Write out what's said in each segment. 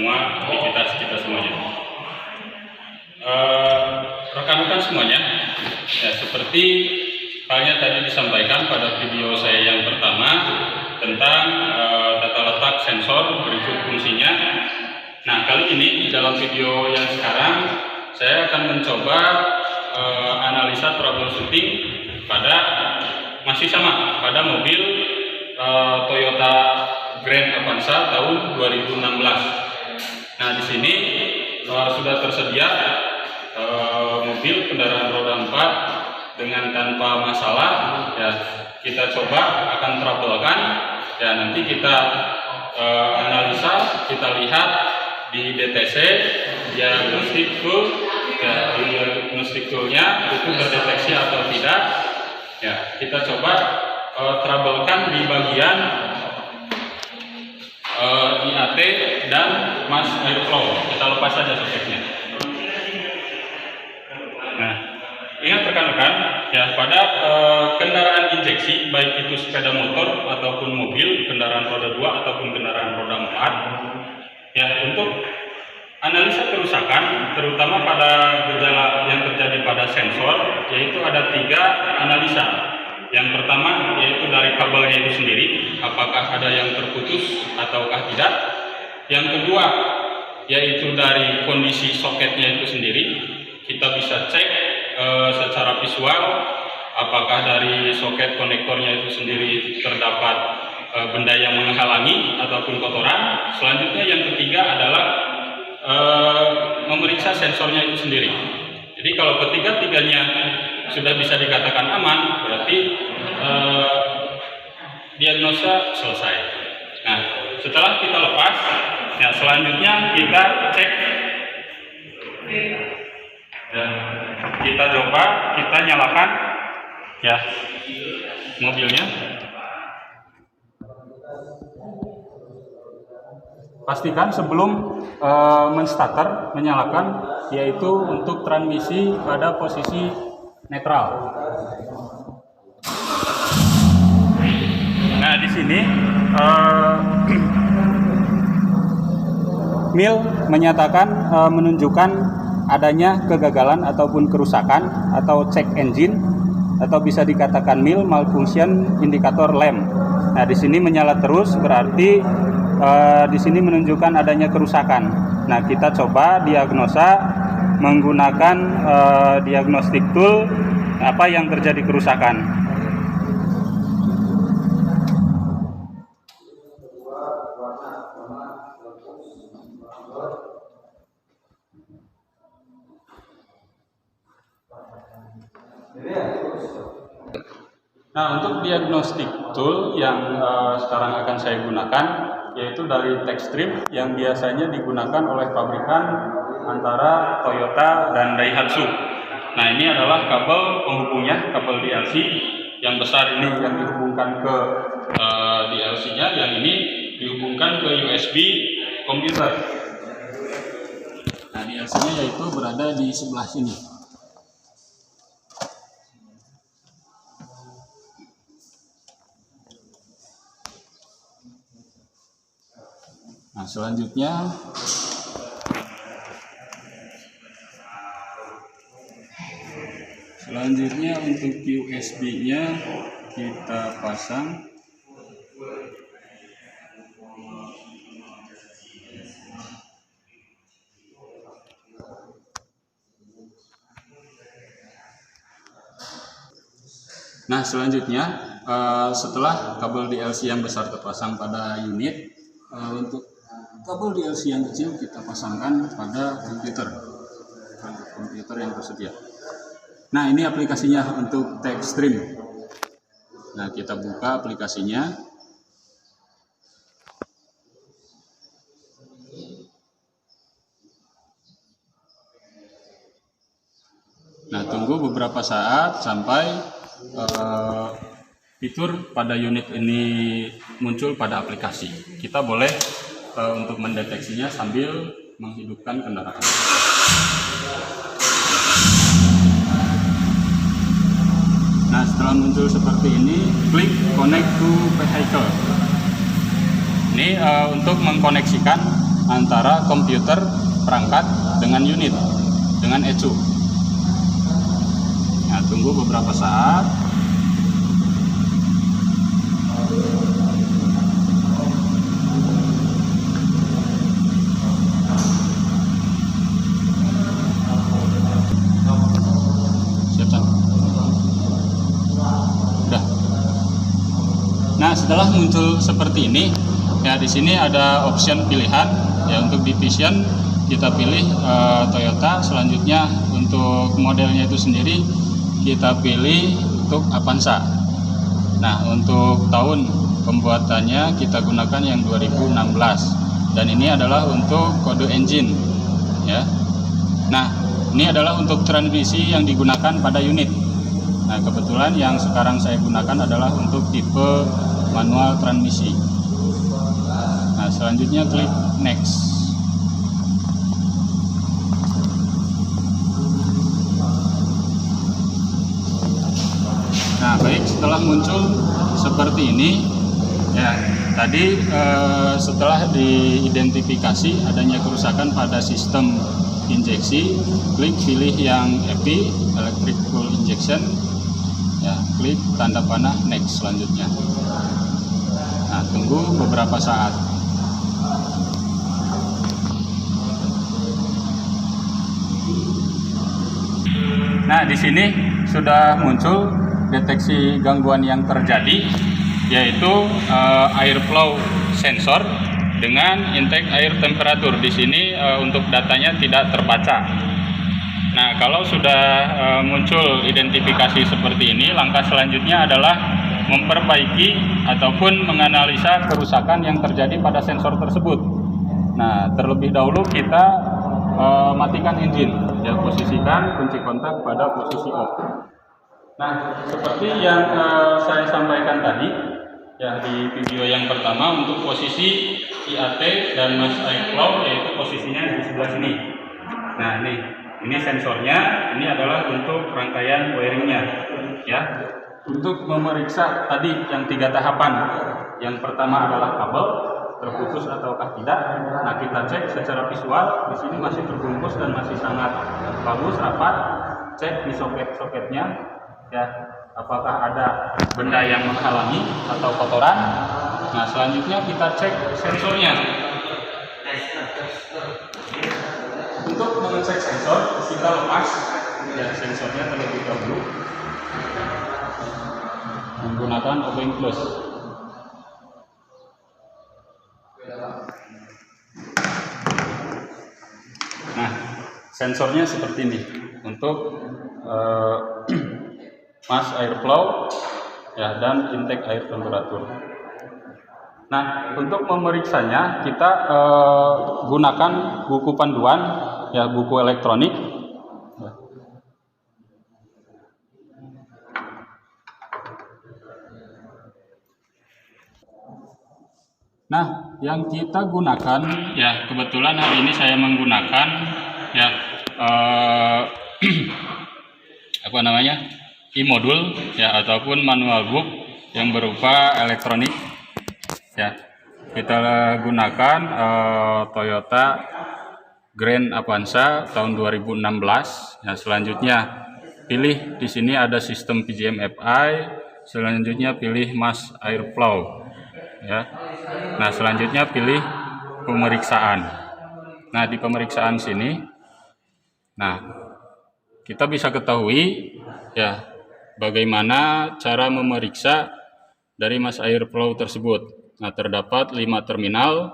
semua aktivitas kita semuanya. Rekan-rekan semuanya, ya, seperti halnya tadi disampaikan pada video saya yang pertama tentang tata letak sensor berikut fungsinya. Nah, kali ini di dalam video yang sekarang saya akan mencoba analisa troubleshooting pada masih sama pada mobil Toyota Grand Avanza tahun 2016. Nah, di sini sudah tersedia mobil kendaraan roda 4 dengan tanpa masalah. Ya, kita coba akan trouble-kan. Ya, nanti kita analisa, kita lihat di DTC diagnostic tool. Ya, diagnostic toolnya itu terdeteksi atau tidak. Ya, kita coba trouble-kan di bagian IAT dan mass airflow. Kita lepas saja soketnya. Nah, ingat rekan-rekan, ya, pada kendaraan injeksi, baik itu sepeda motor ataupun mobil, kendaraan roda 2 ataupun kendaraan roda 4, ya, untuk analisa kerusakan, terutama pada gejala yang terjadi pada sensor, yaitu ada 3 analisa. Yang pertama yaitu dari kabelnya itu sendiri, apakah ada yang terputus ataukah tidak. Yang kedua yaitu dari kondisi soketnya itu sendiri, kita bisa cek secara visual apakah dari soket konektornya itu sendiri terdapat benda yang menghalangi ataupun kotoran. Selanjutnya yang ketiga adalah memeriksa sensornya itu sendiri. Jadi kalau ketiga-tiganya sudah bisa dikatakan aman, berarti diagnosa selesai. Nah, setelah kita lepas, ya, selanjutnya kita cek, ya, kita coba, kita nyalakan, ya, mobilnya. Pastikan sebelum menstarter, menyalakan, yaitu untuk transmisi pada posisi netral. Nah, di sini MIL menyatakan menunjukkan adanya kegagalan ataupun kerusakan atau check engine, atau bisa dikatakan MIL malfunction indicator lamp. Nah, di sini menyala terus, berarti di sini menunjukkan adanya kerusakan. Nah, kita coba diagnosa menggunakan diagnostic tool apa yang terjadi kerusakan. Nah, untuk diagnostic tool yang sekarang akan saya gunakan yaitu dari Techstream yang biasanya digunakan oleh pabrikan antara Toyota dan Daihatsu. Nah, ini adalah kabel penghubungnya, kabel DLC yang besar ini yang dihubungkan ke DLC-nya, yang ini dihubungkan ke USB komputer. Nah, DLC-nya yaitu berada di sebelah sini. Nah, selanjutnya untuk USB-nya kita pasang. Nah, selanjutnya setelah kabel DLC yang besar terpasang pada unit, untuk kabel DLC yang kecil kita pasangkan pada komputer yang tersedia. Nah, ini aplikasinya untuk Techstream. Nah, kita buka aplikasinya. Nah, tunggu beberapa saat sampai fitur pada unit ini muncul pada aplikasi. Kita boleh untuk mendeteksinya sambil menghidupkan kendaraan. Nah, setelah muncul seperti ini, klik connect to vehicle. Ini untuk mengkoneksikan antara komputer perangkat dengan unit, dengan ECU. Nah, tunggu beberapa saat. Nah, setelah muncul seperti ini, ya di sini ada option pilihan. Ya, untuk division kita pilih Toyota. Selanjutnya untuk modelnya itu sendiri kita pilih untuk Avanza. Nah, untuk tahun pembuatannya kita gunakan yang 2016. Dan ini adalah untuk kode engine. Ya. Nah, ini adalah untuk transmisi yang digunakan pada unit. Nah, kebetulan yang sekarang saya gunakan adalah untuk tipe manual transmisi. Nah, selanjutnya klik next. Nah, baik, setelah muncul seperti ini, ya tadi setelah diidentifikasi adanya kerusakan pada sistem injeksi, klik pilih yang EPI, electrical injection. Ya, klik tanda panah next selanjutnya. Nah, tunggu beberapa saat. Nah, di sini sudah muncul deteksi gangguan yang terjadi, yaitu airflow sensor dengan intake air temperatur. Di sini untuk datanya tidak terbaca. Nah, kalau sudah muncul identifikasi seperti ini, langkah selanjutnya adalah memperbaiki ataupun menganalisa kerusakan yang terjadi pada sensor tersebut. Nah, terlebih dahulu kita matikan engine, ya, posisikan kunci kontak pada posisi off. Nah, seperti yang saya sampaikan tadi, ya, di video yang pertama, untuk posisi IAT dan mass airflow, yaitu posisinya di sebelah sini. Nah, ini sensornya, ini adalah untuk rangkaian wiringnya, ya. Untuk memeriksa tadi yang 3 tahapan. Yang pertama adalah kabel terputus ataukah tidak. Nah, kita cek secara visual, di sini masih terbungkus dan masih sangat bagus, rapat. Cek di soket-soketnya, ya, apakah ada benda yang menghalangi atau kotoran. Nah, selanjutnya kita cek sensornya. Untuk mengecek sensor, kita lepas, ya, sensornya terlebih dahulu menggunakan obeng plus. Nah, sensornya seperti ini untuk mass airflow, ya, dan intake air temperatur. Nah, untuk memeriksanya kita gunakan buku panduan, ya, buku elektronik. Nah, yang kita gunakan, ya, kebetulan hari ini saya menggunakan, ya, apa namanya, e-modul, ya, ataupun manual book yang berupa elektronik, ya. Kita gunakan Toyota Grand Avanza tahun 2016. Ya, selanjutnya pilih di sini ada sistem PGM-FI. Selanjutnya pilih mass airflow, ya. Nah, selanjutnya pilih pemeriksaan. Nah, di pemeriksaan sini, nah, kita bisa ketahui, ya, bagaimana cara memeriksa dari mass airflow tersebut. Nah, terdapat 5 terminal.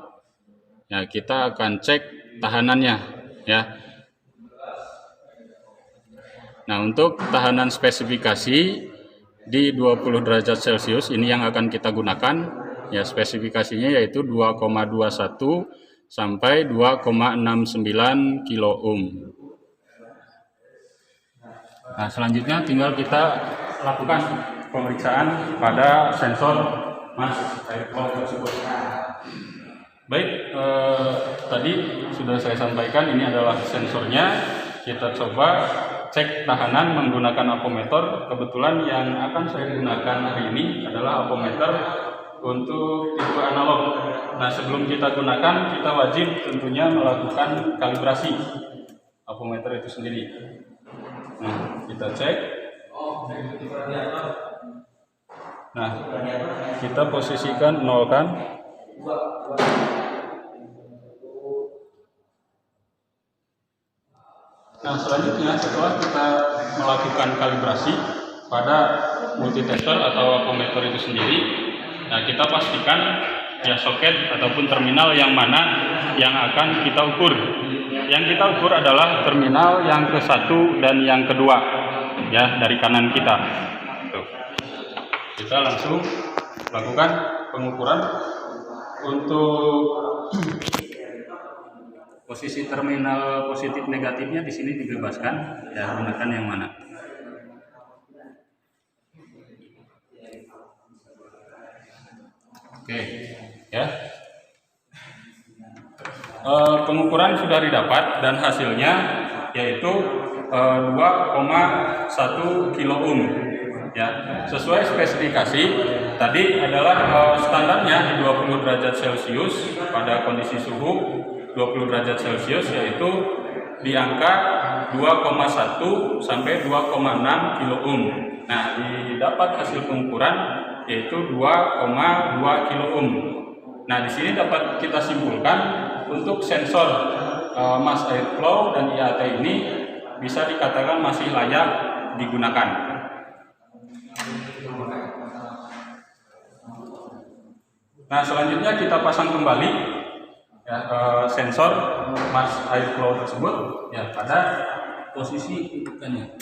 Ya, kita akan cek tahanannya, ya. Nah, untuk tahanan spesifikasi di 20 derajat Celcius ini yang akan kita gunakan. Ya, spesifikasinya yaitu 2,21 sampai 2,69 kilo ohm. Nah, selanjutnya tinggal kita lakukan pemeriksaan pada sensor mass airflow tersebut. Baik, tadi sudah saya sampaikan ini adalah sensornya. Kita coba cek tahanan menggunakan apometer. Kebetulan yang akan saya gunakan hari ini adalah apometer untuk tipe analog. Nah, sebelum kita gunakan, kita wajib tentunya melakukan kalibrasi avometer itu sendiri. Nah, kita cek. Nah, kita posisikan nolkan. Nah, selanjutnya setelah kita melakukan kalibrasi pada multitester atau avometer itu sendiri, nah kita pastikan ya soket ataupun terminal yang mana yang akan kita ukur. Yang kita ukur adalah terminal yang ke-1 dan yang kedua, ya, dari kanan kita. Tuh. Kita langsung lakukan pengukuran untuk posisi terminal positif negatifnya di sini dibebaskan, ya, gunakan yang mana. Oke, ya. Pengukuran sudah didapat dan hasilnya yaitu 2,1 kilo ohm. Ya, sesuai spesifikasi tadi adalah standarnya di 20 derajat Celcius pada kondisi suhu 20 derajat Celcius, yaitu di angka 2,1 sampai 2,6 kilo ohm. Nah, didapat hasil pengukuran yaitu 2,2 kilo ohm. Nah, di sini dapat kita simpulkan untuk sensor mass airflow dan IAT ini bisa dikatakan masih layak digunakan. Nah, selanjutnya kita pasang kembali ya, sensor mass airflow tersebut ya pada posisi ikutannya.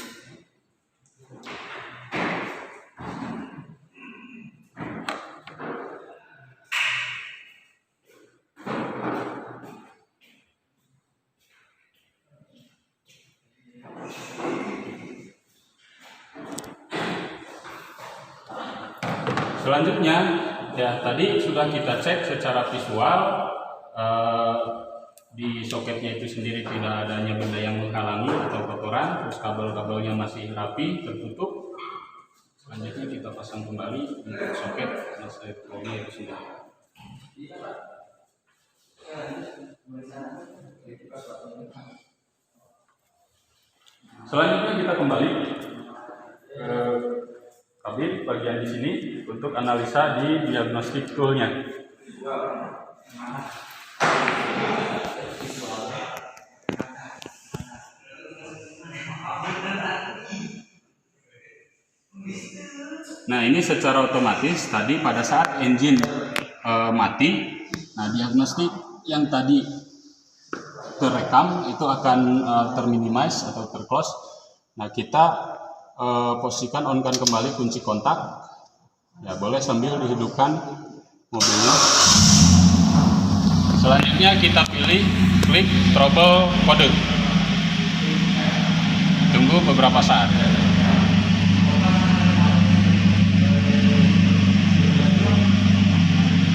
Selanjutnya ya tadi sudah kita cek secara visual di soketnya itu sendiri tidak adanya benda yang menghalangi atau kotoran, terus kabel-kabelnya masih rapi tertutup. Selanjutnya kita pasang kembali untuk soket mass airflow-nya itu sendiri. Selanjutnya kita kembali ke kabin bagian di sini untuk analisa di diagnostik toolnya. Nah, ini secara otomatis tadi pada saat engine mati, nah diagnostik yang tadi terekam itu akan terminimize atau terclose. Nah, kita posisikan on-kan kembali kunci kontak. Ya, boleh sambil dihidupkan mobilnya. Selanjutnya kita pilih klik trouble kode. Tunggu beberapa saat.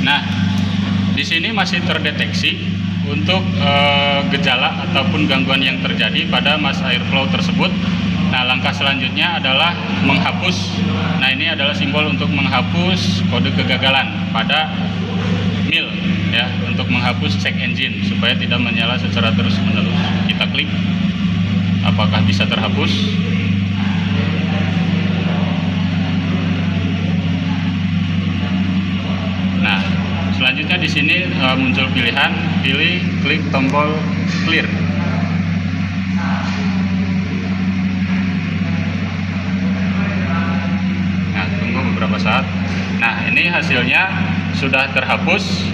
Nah, di sini masih terdeteksi untuk gejala ataupun gangguan yang terjadi pada mass airflow tersebut. Nah, langkah selanjutnya adalah menghapus. Nah, ini adalah simbol untuk menghapus kode kegagalan pada mil, ya, untuk menghapus check engine supaya tidak menyala secara terus-menerus. Kita klik, apakah bisa terhapus? Nah, selanjutnya di sini muncul pilihan, klik tombol clear. Beberapa saat. Nah, ini hasilnya sudah terhapus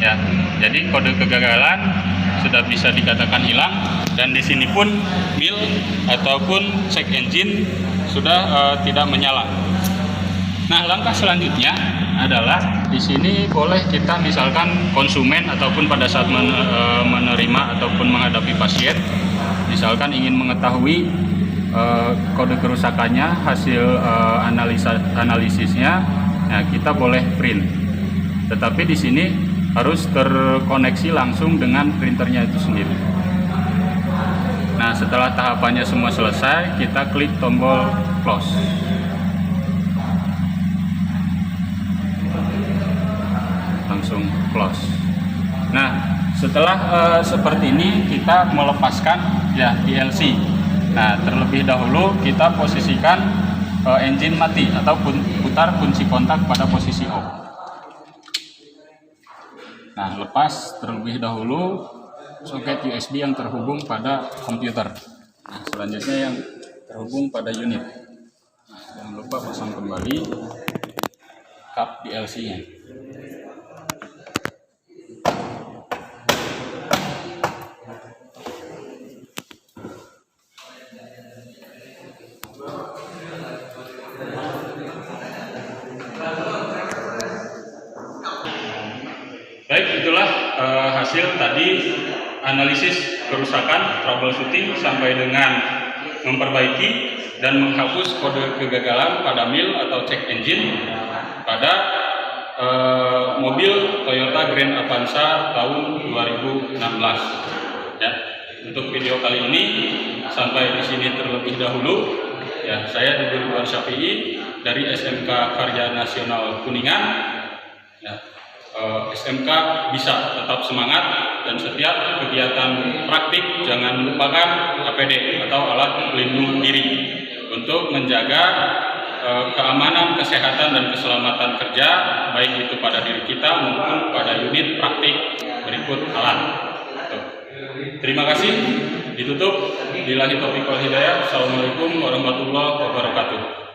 ya. Jadi kode kegagalan sudah bisa dikatakan hilang dan di sini pun mil ataupun check engine sudah tidak menyala. Nah, langkah selanjutnya adalah di sini boleh kita misalkan konsumen ataupun pada saat menerima ataupun menghadapi pasien misalkan ingin mengetahui kode kerusakannya, hasil analisisnya, nah kita boleh print. Tetapi di sini harus terkoneksi langsung dengan printernya itu sendiri. Nah, setelah tahapannya semua selesai, kita klik tombol close. langsung close. Nah, setelah seperti ini kita melepaskan ya PLC. Nah, terlebih dahulu kita posisikan engine mati ataupun putar kunci kontak pada posisi off. Nah, lepas terlebih dahulu soket USB yang terhubung pada komputer. Nah, selanjutnya yang terhubung pada unit. Nah, jangan lupa pasang kembali kap PLC-nya. Baik, itulah hasil tadi analisis kerusakan, troubleshooting sampai dengan memperbaiki dan menghapus kode kegagalan pada MIL atau check engine pada mobil Toyota Grand Avanza tahun 2016. Ya, untuk video kali ini sampai di sini terlebih dahulu. Ya, saya Ridwan Syafi'i dari SMK Karya Nasional Kuningan. Ya, SMK bisa tetap semangat dan setiap kegiatan praktik jangan lupakan APD atau alat pelindung diri untuk menjaga keamanan, kesehatan, dan keselamatan kerja baik itu pada diri kita maupun pada unit praktik berikut alat. Terima kasih. Ditutup. Billahi taufiq wal hidayah. Assalamualaikum warahmatullahi wabarakatuh.